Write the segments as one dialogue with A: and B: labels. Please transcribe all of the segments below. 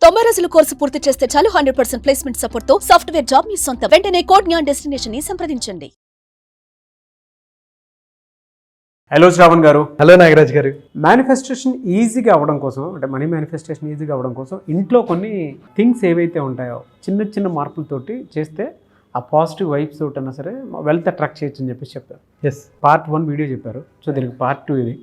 A: 90 రోజుల కోర్సు పూర్తి చేస్తే చాలు 100% ప్లేస్మెంట్ సపోర్ట్ తో సాఫ్ట్వేర్ జాబ్ మీ సొంతం. వెంటనే కోడ్ జ్ఞాన్ డెస్టినేషన్ ని సంప్రదించండి.
B: హలో శ్రావణ్ గారు.
C: హలో నాగరాజ్ గారు.
B: మేనిఫెస్టేషన్ ఈజీగా అవ్వడం కోసం, అంటే మనీ మేనిఫెస్టేషన్ ఈజీగా అవ్వడం కోసం ఇంట్లో కొన్ని థింగ్స్ ఏవైతే ఉంటాయో చిన్న చిన్న మార్పులతోటి చేస్తే ఆ పాజిటివ్ వైబ్స్ తోటి అన్నా సరే వెల్త్ అట్రాక్ట్ చేయొచ్చు అని చెప్పేసి చెప్పారు.
C: ఎస్,
B: పార్ట్ 1 వీడియో చెప్పారు. సో దీనికి పార్ట్ 2 ఇది.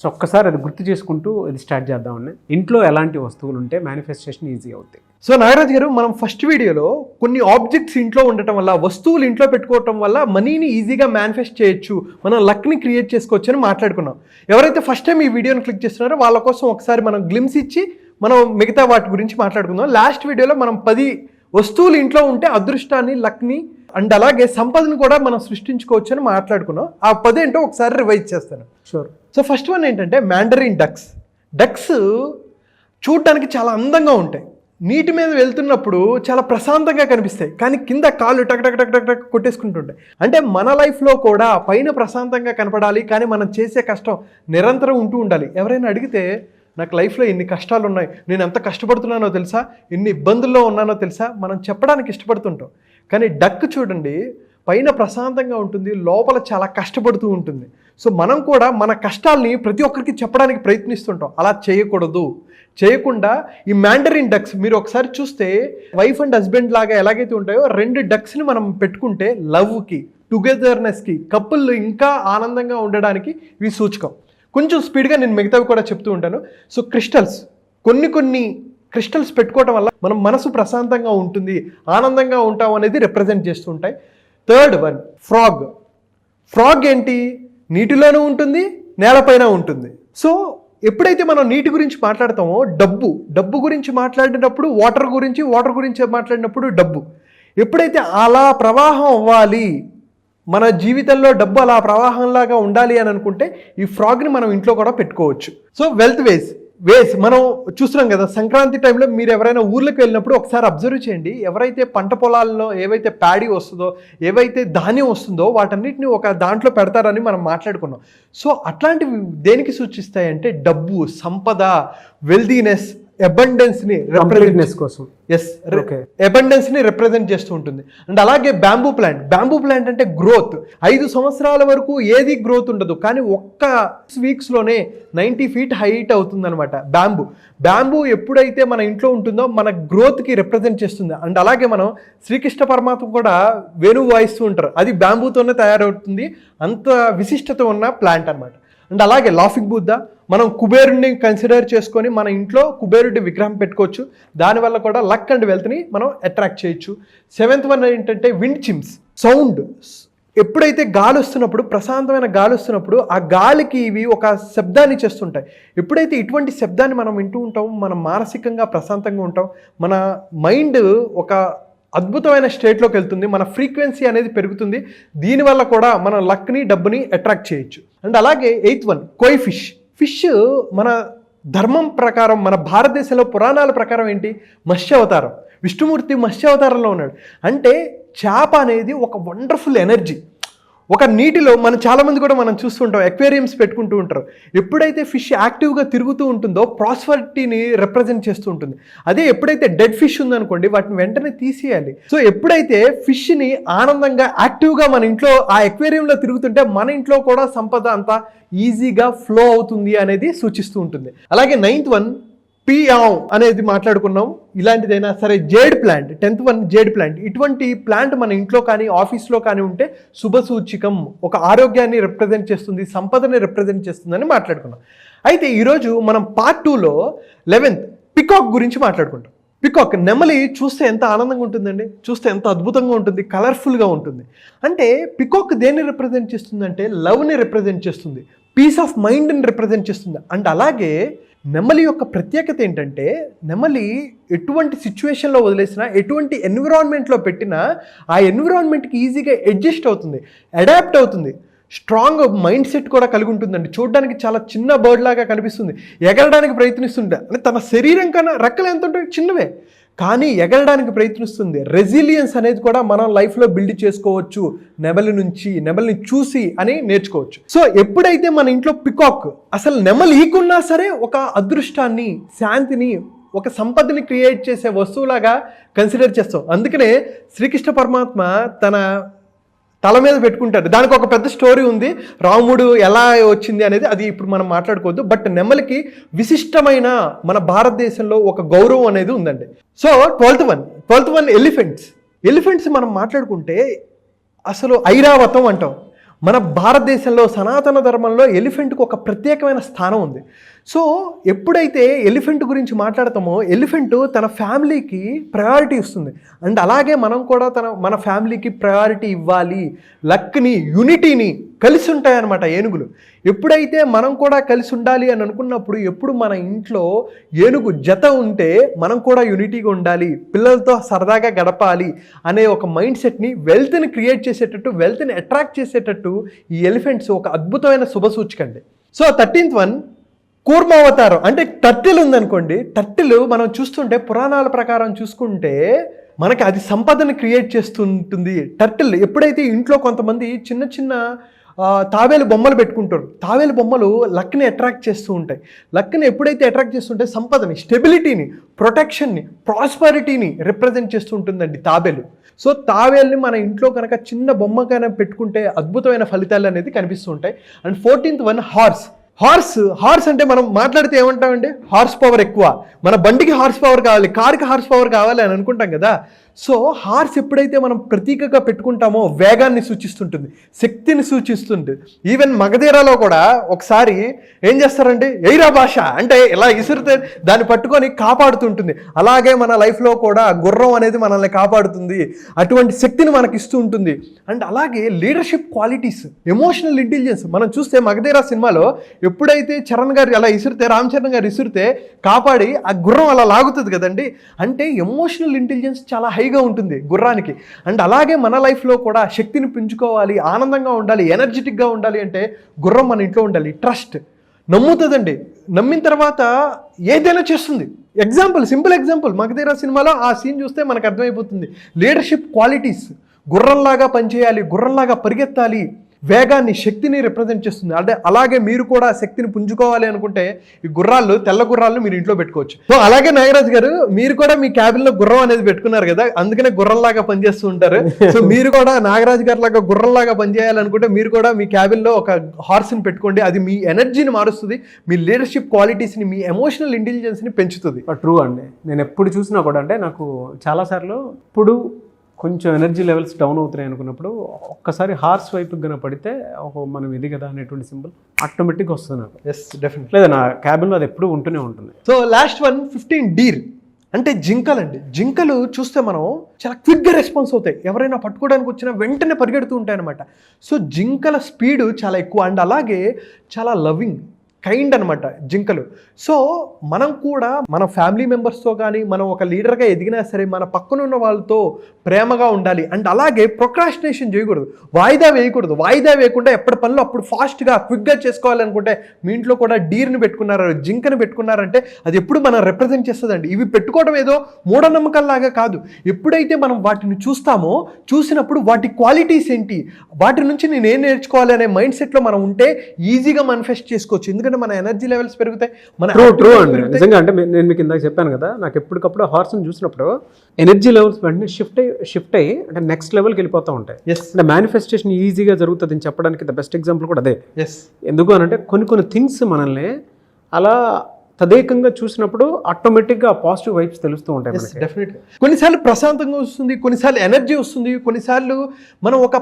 B: సో ఒక్కసారి అది గుర్తు చేసుకుంటూ ఇది స్టార్ట్ చేద్దామని. ఇంట్లో ఎలాంటి వస్తువులు ఉంటే మేనిఫెస్టేషన్ ఈజీ అవుతాయి?
C: సో నాగరాజ్ గారు, మనం ఫస్ట్ వీడియోలో కొన్ని ఆబ్జెక్ట్స్ ఇంట్లో ఉండటం వల్ల, వస్తువులు ఇంట్లో పెట్టుకోవటం వల్ల మనీని ఈజీగా మేనిఫెస్ట్ చేయొచ్చు, మనం లక్ని క్రియేట్ చేసుకోవచ్చు అని మాట్లాడుకున్నాం. ఎవరైతే ఫస్ట్ టైం ఈ వీడియోని క్లిక్ చేస్తున్నారో వాళ్ళ కోసం ఒకసారి మనం గ్లిమ్స్ ఇచ్చి మనం మిగతా వాటి గురించి మాట్లాడుకుందాం. లాస్ట్ వీడియోలో మనం 10 వస్తువులు ఇంట్లో ఉంటే అదృష్టాన్ని, లక్ని అండ్ అలాగే సంపదను కూడా మనం సృష్టించుకోవచ్చు అని మాట్లాడుకున్నాం. ఆ 10 ఏంటో ఒకసారి రివైజ్ చేస్తాను.
B: షూర్.
C: సో ఫస్ట్ వన్ ఏంటంటే మ్యాండరిన్ డక్స్. డక్స్ చూడటానికి చాలా అందంగా ఉంటాయి. నీటి మీద వెళ్తున్నప్పుడు చాలా ప్రశాంతంగా కనిపిస్తాయి, కానీ కింద కాళ్ళు టక్ టక్ టక్ టక్ టక్ కొట్టేసుకుంటుంటాయి. అంటే మన లైఫ్లో కూడా పైన ప్రశాంతంగా కనపడాలి, కానీ మనం చేసే కష్టం నిరంతరం ఉంటూ ఉండాలి. ఎవరైనా అడిగితే నాకు లైఫ్లో ఇన్ని కష్టాలు ఉన్నాయి, నేను ఎంత కష్టపడుతున్నానో తెలుసా, ఎన్ని ఇబ్బందుల్లో ఉన్నానో తెలుసా, మనం చెప్పడానికి ఇష్టపడుతుంటాం. కానీ డక్ చూడండి, పైన ప్రశాంతంగా ఉంటుంది, లోపల చాలా కష్టపడుతూ ఉంటుంది. సో మనం కూడా మన కష్టాల్ని ప్రతి ఒక్కరికి చెప్పడానికి ప్రయత్నిస్తుంటాం. అలా చేయకూడదు. చేయకుండా ఈ మ్యాండరిన్ డక్స్ మీరు ఒకసారి చూస్తే వైఫ్ అండ్ హస్బెండ్ లాగా ఎలాగైతే ఉంటాయో 2 డక్స్ని మనం పెట్టుకుంటే లవ్కి, టుగెదర్నెస్కి, కపుల్ ఇంకా ఆనందంగా ఉండడానికి ఇవి సూచకం. కొంచెం స్పీడ్గా నేను మిగతావి కూడా చెప్తూ ఉంటాను. సో క్రిస్టల్స్, కొన్ని క్రిస్టల్స్ పెట్టుకోవటం వల్ల మనం మనసు ప్రశాంతంగా ఉంటుంది, ఆనందంగా ఉంటాం అనేది రిప్రజెంట్ చేస్తూ ఉంటాయి. Third one frog. ఫ్రాగ్ ఏంటి? నీటిలోనూ ఉంటుంది, నేలపైన ఉంటుంది. సో ఎప్పుడైతే మనం నీటి గురించి మాట్లాడతామో డబ్బు గురించి మాట్లాడినప్పుడు వాటర్ గురించి మాట్లాడినప్పుడు డబ్బు. ఎప్పుడైతే అలా ప్రవాహం అవ్వాలి, మన జీవితంలో డబ్బు అలా ప్రవాహంలాగా ఉండాలి అని అనుకుంటే ఈ ఫ్రాగ్ని మనం ఇంట్లో కూడా పెట్టుకోవచ్చు. సో వెల్త్ వేస్ మనం చూస్తున్నాం కదా, సంక్రాంతి టైంలో మీరు ఎవరైనా ఊర్లకు వెళ్ళినప్పుడు ఒకసారి అబ్జర్వ్ చేయండి. ఎవరైతే పంట పొలాల్లో ఏవైతే ప్యాడీ వస్తుందో, ఏవైతే ధాన్యం వస్తుందో వాటన్నిటిని ఒక దాంట్లో పెడతారని మనం మాట్లాడుకున్నాం. సో అట్లాంటివి దేనికి సూచిస్తాయంటే డబ్బు, సంపద, వెల్దీనెస్, అబండెన్స్ని రిప్రజెంట్ కోసం. ఎస్, అబండెన్స్ని రిప్రజెంట్ చేస్తూ ఉంటుంది. అండ్ అలాగే బ్యాంబూ ప్లాంట్ అంటే గ్రోత్. 5 సంవత్సరాల వరకు ఏది గ్రోత్ ఉండదు, కానీ ఒక్క వీక్స్లోనే 90 feet హైట్ అవుతుంది అనమాట బ్యాంబూ ఎప్పుడైతే మన ఇంట్లో ఉంటుందో మన గ్రోత్కి రిప్రజెంట్ చేస్తుంది. అండ్ అలాగే మనం శ్రీకృష్ణ పరమాత్మ కూడా వేణువు వాయిస్తూ ఉంటారు, అది బ్యాంబూతోనే తయారవుతుంది. అంత విశిష్టత ఉన్న ప్లాంట్ అనమాట. అండ్ అలాగే లాఫింగ్ బుద్ధ, మనం కుబేరుడిని కన్సిడర్ చేసుకొని మన ఇంట్లో కుబేరుడి విగ్రహం పెట్టుకోవచ్చు. దానివల్ల కూడా లక్ అండ్ వెల్త్ని మనం అట్రాక్ట్ చేయొచ్చు. 7th వన్ ఏంటంటే విండ్ చిమ్స్. సౌండ్, ఎప్పుడైతే గాలి వస్తున్నప్పుడు, ప్రశాంతమైన గాలి వస్తున్నప్పుడు ఆ గాలికి ఇవి ఒక శబ్దాన్ని చేస్తుంటాయి. ఎప్పుడైతే ఇటువంటి శబ్దాన్ని మనం వింటూ ఉంటాం, మనం మానసికంగా ప్రశాంతంగా ఉంటాం, మన మైండ్ ఒక అద్భుతమైన స్టేట్లోకి వెళ్తుంది, మన ఫ్రీక్వెన్సీ అనేది పెరుగుతుంది. దీనివల్ల కూడా మనం లక్ని, డబ్బుని అట్రాక్ట్ చేయొచ్చు. అండ్ అలాగే 8th వన్ కోయి ఫిష్ మన ధర్మం ప్రకారం, మన భారతదేశంలో పురాణాల ప్రకారం ఏంటి? మత్స్యావతారం. విష్ణుమూర్తి మత్స్యావతారంలో ఉన్నాడు. అంటే చేప అనేది ఒక వండర్ఫుల్ ఎనర్జీ. ఒక నీటిలో చాలామంది కూడా మనం చూస్తుంటాం, ఎక్వేరియంస్ పెట్టుకుంటూ ఉంటారు. ఎప్పుడైతే ఫిష్ యాక్టివ్గా తిరుగుతూ ఉంటుందో ప్రాస్పరిటీని రిప్రజెంట్ చేస్తూ ఉంటుంది. అదే ఎప్పుడైతే డెడ్ ఫిష్ ఉందనుకోండి, వాటిని వెంటనే తీసేయాలి. సో ఎప్పుడైతే ఫిష్ని ఆనందంగా యాక్టివ్గా మన ఇంట్లో ఆ ఎక్వేరియంలో తిరుగుతుంటే మన ఇంట్లో కూడా సంపద అంతా ఈజీగా ఫ్లో అవుతుంది అనేది సూచిస్తూ ఉంటుంది. అలాగే 9th వన్ పియావ్ అనేది మాట్లాడుకున్నాం. ఇలాంటిదైనా సరే jade plant, 10th one jade plant. ఇటువంటి ప్లాంట్ మన ఇంట్లో కానీ ఆఫీస్లో కానీ ఉంటే శుభసూచికం, ఒక ఆరోగ్యాన్ని రిప్రజెంట్ చేస్తుంది, సంపదని రిప్రజెంట్ చేస్తుందని మాట్లాడుకున్నాం. అయితే ఈరోజు మనం పార్ట్ 2లో 11th పికాక్ గురించి మాట్లాడుకుంటాం. పికాక్, నెమలి చూస్తే ఎంత ఆనందంగా ఉంటుందండి, చూస్తే ఎంత అద్భుతంగా ఉంటుంది, కలర్ఫుల్గా ఉంటుంది. అంటే పికాక్ దేన్ని రిప్రజెంట్ చేస్తుందంటే లవ్ని రిప్రజెంట్ చేస్తుంది, పీస్ ఆఫ్ మైండ్ని రిప్రజెంట్ చేస్తుంది. అండ్ అలాగే నెమలి యొక్క ప్రత్యేకత ఏంటంటే, నెమలి ఎటువంటి సిచ్యువేషన్లో వదిలేసినా, ఎటువంటి ఎన్విరాన్మెంట్లో పెట్టినా ఆ ఎన్విరాన్మెంట్కి ఈజీగా అడ్జస్ట్ అవుతుంది, అడాప్ట్ అవుతుంది. స్ట్రాంగ్ మైండ్ సెట్ కూడా కలిగి ఉంటుందండి. చూడడానికి చాలా చిన్న బర్డ్ లాగా కనిపిస్తుంది, ఎగరడానికి ప్రయత్నిస్తుంది. అంటే తన శరీరం కన్నా రెక్కలు ఎంత ఉంటాయి, చిన్నవే, కానీ ఎగరడానికి ప్రయత్నిస్తుంది. రెసిలియన్స్ అనేది కూడా మనం లైఫ్లో బిల్డ్ చేసుకోవచ్చు, నెమలిని చూసి అని నేర్చుకోవచ్చు. సో ఎప్పుడైతే మన ఇంట్లో పికాక్, అసలు నెమలి ఈకున్నా సరే ఒక అదృష్టాన్ని, శాంతిని, ఒక సంపదని క్రియేట్ చేసే వస్తువులాగా కన్సిడర్ చేస్తాం. అందుకనే శ్రీకృష్ణ పరమాత్మ తన తల మీద పెట్టుకుంటాడు. దానికి ఒక పెద్ద స్టోరీ ఉంది, రాముడు ఎలా వచ్చింది అనేది, అది ఇప్పుడు మనం మాట్లాడుకోవద్దు. బట్ నెమలికి విశిష్టమైన మన భారతదేశంలో ఒక గౌరవం అనేది ఉందండి. సో 12th వన్ ఎలిఫెంట్స్ మనం మాట్లాడుకుంటే అసలు ఐరావతం అంటాం. మన భారతదేశంలో సనాతన ధర్మంలో ఎలిఫెంట్కి ఒక ప్రత్యేకమైన స్థానం ఉంది. సో ఎప్పుడైతే ఎలిఫెంట్ గురించి మాట్లాడతామో ఎలిఫెంట్ తన ఫ్యామిలీకి ప్రయారిటీ ఇస్తుంది. అండ్ అలాగే మనం కూడా మన ఫ్యామిలీకి ప్రయారిటీ ఇవ్వాలి. లక్ని, యూనిటీని, కలిసి ఉంటాయన్నమాట ఏనుగులు. ఎప్పుడైతే మనం కూడా కలిసి ఉండాలి అని అనుకున్నప్పుడు, ఎప్పుడు మన ఇంట్లో ఏనుగు జత ఉంటే మనం కూడా యూనిటీగా ఉండాలి, పిల్లలతో సరదాగా గడపాలి అనే ఒక మైండ్ సెట్ని, వెల్త్ని క్రియేట్ చేసేటట్టు, వెల్త్ని అట్రాక్ట్ చేసేటట్టు ఈ ఎలిఫెంట్స్ ఒక అద్భుతమైన శుభసూచిక అండి. సో 13th వన్ కూర్మావతారం. అంటే టర్టిల్ ఉందనుకోండి, టర్టిల్ మనం చూస్తుంటే పురాణాల ప్రకారం చూసుకుంటే మనకి అది సంపదను క్రియేట్ చేస్తుంటుంది. టర్టిల్ ఎప్పుడైతే ఇంట్లో కొంతమంది చిన్న చిన్న తాబేలు బొమ్మలు పెట్టుకుంటారు, తాబేలు బొమ్మలు లక్ని అట్రాక్ట్ చేస్తూ ఉంటాయి. లక్ని ఎప్పుడైతే అట్రాక్ట్ చేస్తుంటే సంపదని, స్టెబిలిటీని, ప్రొటెక్షన్ని, ప్రాస్పరిటీని రిప్రజెంట్ చేస్తూ ఉంటుందండి తాబేలు. సో తాబేల్ని మన ఇంట్లో కనుక చిన్న బొమ్మ కనుక పెట్టుకుంటే అద్భుతమైన ఫలితాలు అనేది కనిపిస్తూ ఉంటాయి. అండ్ 14th వన్ హార్స్ అంటే మనం మాట్లాడితే ఏమంటామండి, హార్స్ పవర్ ఎక్కువ, మన బండికి హార్స్ పవర్ కావాలి, కార్కి హార్స్ పవర్ కావాలి అని అనుకుంటాం కదా. సో హార్స్ ఎప్పుడైతే మనం ప్రతీకగా పెట్టుకుంటామో వేగాన్ని సూచిస్తుంటుంది, శక్తిని సూచిస్తుంది. ఈవెన్ మగధీరాలో కూడా ఒకసారి ఏం చేస్తారంటే ఎయిరా భాష అంటే ఇలా ఇసిరితే దాన్ని పట్టుకొని కాపాడుతుంటుంది. అలాగే మన లైఫ్లో కూడా గుర్రం అనేది మనల్ని కాపాడుతుంది, అటువంటి శక్తిని మనకి ఇస్తూ ఉంటుంది. అండ్ అలాగే లీడర్షిప్ క్వాలిటీస్, ఎమోషనల్ ఇంటెలిజెన్స్. మనం చూస్తే మగధీరా సినిమాలో ఎప్పుడైతే చరణ్ గారు అలా ఇసిరితే, రామ్ చరణ్ గారు ఇసిరితే కాపాడి ఆ గుర్రం అలా లాగుతుంది కదండి. అంటే ఎమోషనల్ ఇంటెలిజెన్స్ చాలా హైగా ఉంటుంది గుర్రానికి. అండ్ అలాగే మన లైఫ్లో కూడా శక్తిని పెంచుకోవాలి, ఆనందంగా ఉండాలి, ఎనర్జెటిక్గా ఉండాలి అంటే గుర్రం మన ఇంట్లో ఉండాలి. ట్రస్ట్, నమ్ముతుందండి, నమ్మిన తర్వాత ఏదైనా చేస్తుంది. సింపుల్ ఎగ్జాంపుల్ మగధీరా సినిమాలో ఆ సీన్ చూస్తే మనకు అర్థమైపోతుంది. లీడర్షిప్ క్వాలిటీస్, గుర్రంలాగా పనిచేయాలి, గుర్రంలాగా పరిగెత్తాలి, వేగాన్ని, శక్తిని రిప్రజెంట్ చేస్తుంది. అంటే అలాగే మీరు కూడా శక్తిని పుంజుకోవాలి అనుకుంటే ఈ గుర్రాలు, తెల్ల గుర్రాలను మీరు ఇంట్లో పెట్టుకోవచ్చు. సో అలాగే నాగరాజు గారు, మీరు కూడా మీ క్యాబిన్లో గుర్రం అనేది పెట్టుకున్నారు కదా, అందుకనే గుర్రంలాగా పనిచేస్తూ ఉంటారు. సో మీరు కూడా నాగరాజు గారి లాగా గుర్రంలాగా పనిచేయాలనుకుంటే మీరు కూడా మీ క్యాబిన్లో ఒక హార్స్ని పెట్టుకోండి. అది మీ ఎనర్జీని మారుస్తుంది, మీ లీడర్షిప్ క్వాలిటీస్ని, మీ ఎమోషనల్ ఇంటెలిజెన్స్ని పెంచుతుంది.
B: ట్రూ అండి. నేను ఎప్పుడు చూసినా కూడా, అంటే నాకు చాలాసార్లు ఇప్పుడు కొంచెం ఎనర్జీ లెవెల్స్ డౌన్ అవుతున్నాయి అనుకున్నప్పుడు ఒక్కసారి హార్స్ వైపుకి కనుక పడితే మనం ఇది కదా అనేటువంటి సింబల్ ఆటోమేటిక్గా వస్తుంది నాకు.
C: Yes, definitely.
B: లేదా నా క్యాబిన్లో అది ఎప్పుడూ ఉంటూనే ఉంటుంది.
C: సో లాస్ట్ వన్ 15 డీర్ అంటే జింకలండి. జింకలు చూస్తే మనం చాలా క్విక్గా రెస్పాన్స్ అవుతాయి, ఎవరైనా పట్టుకోవడానికి వచ్చినా వెంటనే పరిగెడుతూ ఉంటాయి అనమాట. సో జింకల స్పీడ్ చాలా ఎక్కువ. అండ్ అలాగే చాలా లవింగ్, కైండ్ అనమాట జింకలు. సో మనం కూడా మన ఫ్యామిలీ మెంబర్స్తో కానీ, మనం ఒక లీడర్గా ఎదిగినా సరే మన పక్కన ఉన్న వాళ్ళతో ప్రేమగా ఉండాలి. అండ్ అలాగే ప్రొక్రాస్టినేషన్ చేయకూడదు, వాయిదా వేయకూడదు. వాయిదా వేయకుండా ఎప్పటి పనులు అప్పుడు ఫాస్ట్గా క్విక్గా చేసుకోవాలనుకుంటే మీ ఇంట్లో కూడా డీర్ని పెట్టుకున్నారు, జింకని పెట్టుకున్నారంటే అది ఎప్పుడు మనం రిప్రజెంట్ చేస్తుందండి. ఇవి పెట్టుకోవడం ఏదో మూఢనమ్మకాల్లాగా కాదు. ఎప్పుడైతే మనం వాటిని చూస్తామో, చూసినప్పుడు వాటి క్వాలిటీస్ ఏంటి, వాటి నుంచి నేను ఏం నేర్చుకోవాలి అనే మైండ్ సెట్లో మనం ఉంటే ఈజీగా మేనిఫెస్ట్ చేసుకోవచ్చు. ఎందుకంటే మన ఎనర్జీ లెవెల్స్ పెరుగుతాయి.
B: ట్రూ అండి, నిజంగా. అంటే నేను మీకు ఇందాక చెప్పాను కదా, నాకు ఎప్పటికప్పుడు హార్స్ని చూసినప్పుడు ఎనర్జీ లెవెల్స్ వెంటనే షిఫ్ట్ అయ్యి అంటే నెక్స్ట్ లెవెల్కి వెళ్ళిపోతూ ఉంటాయి. అంటే మేనిఫెస్టేషన్ ఈజీగా జరుగుతుంది అని చెప్పడానికి ద బెస్ట్ ఎగ్జాంపుల్ కూడా అదే. ఎందుకు అని అంటే కొన్ని థింగ్స్ మనల్ని అలా తదేకంగా చూసినప్పుడు ఆటోమేటిక్గా పాజిటివ్ వైబ్స్ తెలుస్తూ ఉంటాయి.
C: డెఫినెట్గా కొన్నిసార్లు ప్రశాంతంగా వస్తుంది, కొన్నిసార్లు ఎనర్జీ వస్తుంది, కొన్నిసార్లు మనం ఒక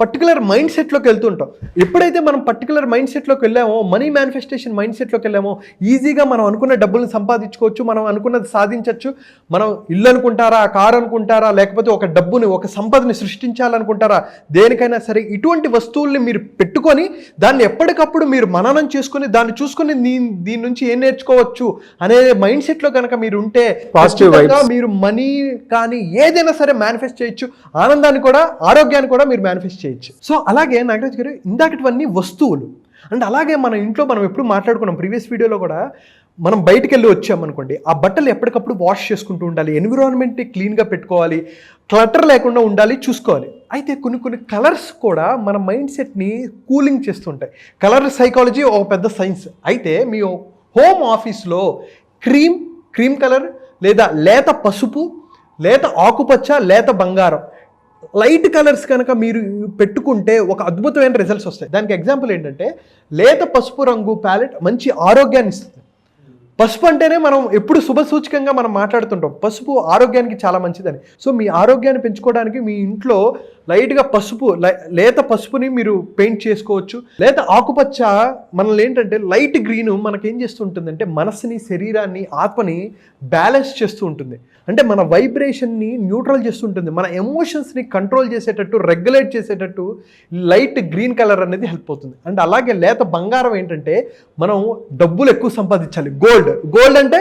C: పర్టికులర్ మైండ్ సెట్లోకి వెళ్తుంటాం. ఎప్పుడైతే మనం పర్టికులర్ మైండ్ సెట్లోకి వెళ్ళామో, మనీ మేనిఫెస్టేషన్ మైండ్ సెట్లోకి వెళ్ళామో, ఈజీగా మనం అనుకున్న డబ్బులను సంపాదించుకోవచ్చు, మనం అనుకున్నది సాధించవచ్చు. మనం ఇల్లు అనుకుంటారా, కారు అనుకుంటారా, లేకపోతే ఒక డబ్బుని, ఒక సంపదని సృష్టించాలనుకుంటారా, దేనికైనా సరే ఇటువంటి వస్తువుల్ని మీరు పెట్టుకొని దాన్ని ఎప్పటికప్పుడు మీరు మననం చేసుకొని దాన్ని చూసుకొని దీని నుంచి ఏం నేర్చుకోవచ్చు అనే మైండ్ సెట్ లో కనుక మీరు ఉంటే పాజిటివ్ వైబ్స్, మీరు మనీ కానీ ఏదైనా సరే మేనిఫెస్ట్ చేయొచ్చు. ఆనందాన్ని కూడా, ఆరోగ్యాన్ని కూడా మీరు మేనిఫెస్ట్ చేయొచ్చు. సో అలాగే నాగరాజ్ గారు, ఇందాకటివన్నీ వస్తువులు. అండ్ అలాగే మన ఇంట్లో మనం ఎప్పుడు మాట్లాడుకున్నాం ప్రీవియస్ వీడియోలో కూడా, మనం బయటికి వెళ్ళి వచ్చామనుకోండి, ఆ బట్టలు ఎప్పటికప్పుడు వాష్ చేసుకుంటూ ఉండాలి, ఎన్విరాన్మెంట్ని క్లీన్గా పెట్టుకోవాలి, క్లటర్ లేకుండా ఉండాలి, చూసుకోవాలి. అయితే కొన్ని కలర్స్ కూడా మన మైండ్ సెట్ని కూలింగ్ చేస్తుంటాయి. కలర్ సైకాలజీ ఒక పెద్ద సైన్స్. అయితే మీ హోమ్ ఆఫీస్లో క్రీమ్ కలర్ లేదా లేత పసుపు, లేత ఆకుపచ్చ, లేత బంగారం, లైట్ కలర్స్ కనుక మీరు పెట్టుకుంటే ఒక అద్భుతమైన రిజల్ట్స్ వస్తాయి. దానికి ఎగ్జాంపుల్ ఏంటంటే లేత పసుపు రంగు ప్యాలెట్ మంచి ఆరోగ్యాన్ని ఇస్తుంది. పసుపు అంటేనే మనం ఎప్పుడు శుభ సూచకంగా మనం మాట్లాడుతుంటాం. పసుపు ఆరోగ్యానికి చాలా మంచిదని. సో మీ ఆరోగ్యాన్ని పెంచుకోవడానికి మీ ఇంట్లో లైట్గా పసుపు, లేత పసుపుని మీరు పెయింట్ చేసుకోవచ్చు. లేత ఆకుపచ్చ మనల్ని ఏంటంటే లైట్ గ్రీన్ మనకేం చేస్తూ ఉంటుందంటే మనసుని, శరీరాన్ని, ఆత్మని బ్యాలెన్స్ చేస్తూ ఉంటుంది. అంటే మన వైబ్రేషన్ని న్యూట్రల్ చేస్తుంటుంది, మన ఎమోషన్స్ని కంట్రోల్ చేసేటట్టు, రెగ్యులేట్ చేసేటట్టు లైట్ గ్రీన్ కలర్ అనేది హెల్ప్ అవుతుంది. అండ్ అలాగే లేత బంగారం ఏంటంటే మనం డబ్బులు ఎక్కువ సంపాదించాలి. గోల్డ్ అంటే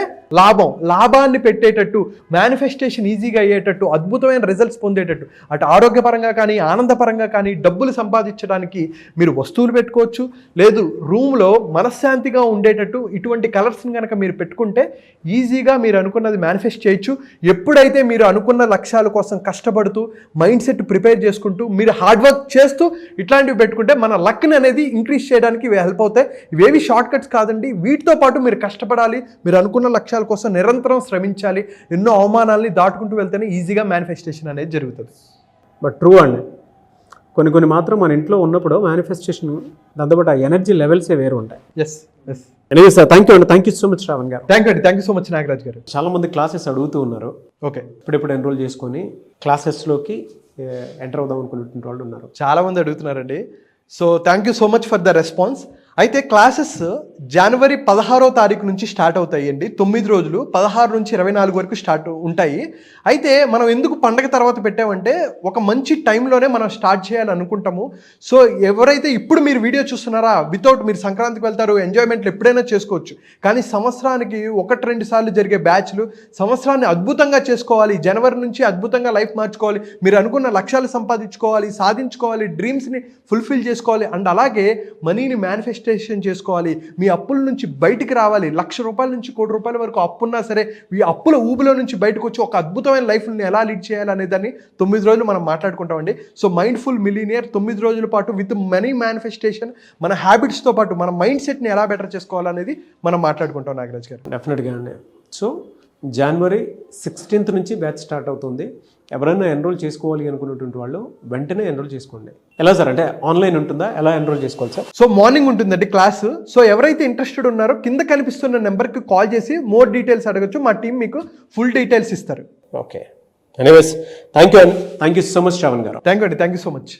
C: లాభాన్ని పెట్టేటట్టు, మేనిఫెస్టేషన్ ఈజీగా అయ్యేటట్టు, అద్భుతమైన రిజల్ట్స్ పొందేటట్టు, అటు ఆరోగ్యపరంగా కానీ ఆనందపరంగా కానీ డబ్బులు సంపాదించడానికి మీరు వస్తువులు పెట్టుకోవచ్చు. లేదు రూమ్లో మనశ్శాంతిగా ఉండేటట్టు ఇటువంటి కలర్స్ని కనుక మీరు పెట్టుకుంటే ఈజీగా మీరు అనుకున్నది మేనిఫెస్ట్ చేయొచ్చు. ఎప్పుడైతే మీరు అనుకున్న లక్ష్యాల కోసం కష్టపడుతూ మైండ్ సెట్ ప్రిపేర్ చేసుకుంటూ మీరు హార్డ్ వర్క్ చేస్తూ ఇట్లాంటివి పెట్టుకుంటే మన లక్ని అనేది ఇంక్రీజ్ చేయడానికి ఇవి హెల్ప్ అవుతాయి. ఇవేవి షార్ట్ కట్స్ కాదండి. వీటితో పాటు మీరు కష్టపడాలి, మీరు అనుకున్న లక్ష్యాల కోసం నిరంతరం శ్రమించాలి. ఎన్నో అవమానాలని దాటుకుంటూ వెళ్తేనే ఈజీగా మేనిఫెస్టేషన్ అనేది జరుగుతుంది.
B: బట్ ట్రూ అండి, కొన్ని మాత్రం మన ఇంట్లో ఉన్నప్పుడు మేనిఫెస్టేషన్ దాంతోపాటు ఆ ఎనర్జీ లెవెల్సే వేరు ఉంటాయి.
C: Yes
B: anyway sir, thank you అండి. Thank you so much Shravan garu.
C: Thank you so much Nagaraj garu.
B: చాలా మంది క్లాసెస్ అడుగుతూ ఉన్నారు.
C: ఓకే,
B: ఇప్పుడెప్పుడు ఎన్రోల్ చేసుకొని క్లాసెస్లోకి ఎంటర్ అవుదాం అనుకునే వాళ్ళు ఉన్నారు.
C: చాలా మంది అడుగుతున్నారండి. So thank you so much for the response. అయితే క్లాసెస్ జనవరి 16వ తారీఖు నుంచి స్టార్ట్ అవుతాయండి. 9 రోజులు 16 నుంచి 24 వరకు స్టార్ట్ ఉంటాయి. అయితే మనం ఎందుకు పండగ తర్వాత పెట్టామంటే ఒక మంచి టైంలోనే మనం స్టార్ట్ చేయాలి అనుకుంటాము. సో ఎవరైతే ఇప్పుడు మీరు వీడియో చూస్తున్నారా, వితౌట్ మీరు సంక్రాంతికి వెళ్తారు, ఎంజాయ్మెంట్లు ఎప్పుడైనా చేసుకోవచ్చు. కానీ సంవత్సరానికి 1-2 సార్లు జరిగే బ్యాచ్లు, సంవత్సరాన్ని అద్భుతంగా చేసుకోవాలి, జనవరి నుంచి అద్భుతంగా లైఫ్ మార్చుకోవాలి, మీరు అనుకున్న లక్ష్యాలు సంపాదించుకోవాలి, సాధించుకోవాలి, డ్రీమ్స్ని ఫుల్ఫిల్ చేసుకోవాలి, అండ్ అలాగే మనీని మేనిఫెస్టేషన్ చేసుకోవాలి, మీ అప్పుల నుంచి బయటికి రావాలి. ₹1,00,000 నుంచి ₹1,00,00,000 వరకు అప్పున్నా సరే ఈ అప్పుల ఊబిలో నుంచి బయటకు వచ్చి ఒక అద్భుతమైన లైఫ్ని ఎలా లీడ్ చేయాలి అనే దాన్ని 9 రోజులు మనం మాట్లాడుకుంటామండి. సో మైండ్ఫుల్ మిలీనియర్ 9 రోజుల పాటు విత్ మనీ మేనిఫెస్టేషన్, మన హ్యాబిట్స్తో పాటు మన మైండ్ సెట్ని ఎలా బెటర్ చేసుకోవాలనేది మనం మాట్లాడుకుంటాం నాగరాజ్ గారు.
B: డెఫినెట్గా అండి. సో జనవరి 16th నుంచి బ్యాచ్ స్టార్ట్ అవుతుంది. ఎవరైనా ఎన్రోల్ చేసుకోవాలి అనుకున్నటువంటి వాళ్ళు వెంటనే ఎన్రోల్ చేసుకోండి. ఎలా సార్, అంటే ఆన్లైన్ ఉంటుందా, ఎలా ఎన్రోల్ చేసుకోవాలి సార్?
C: సో మార్నింగ్ ఉంటుందండి క్లాసు. సో ఎవరైతే ఇంట్రెస్టెడ్ ఉన్నారో కింద కనిపిస్తున్న నెంబర్కి కాల్ చేసి మోర్ డీటెయిల్స్ అడగచ్చు. మా టీం మీకు ఫుల్ డీటెయిల్స్ ఇస్తారు.
B: Okay, anyways thank you so much Shravan garu.
C: Thank you so much.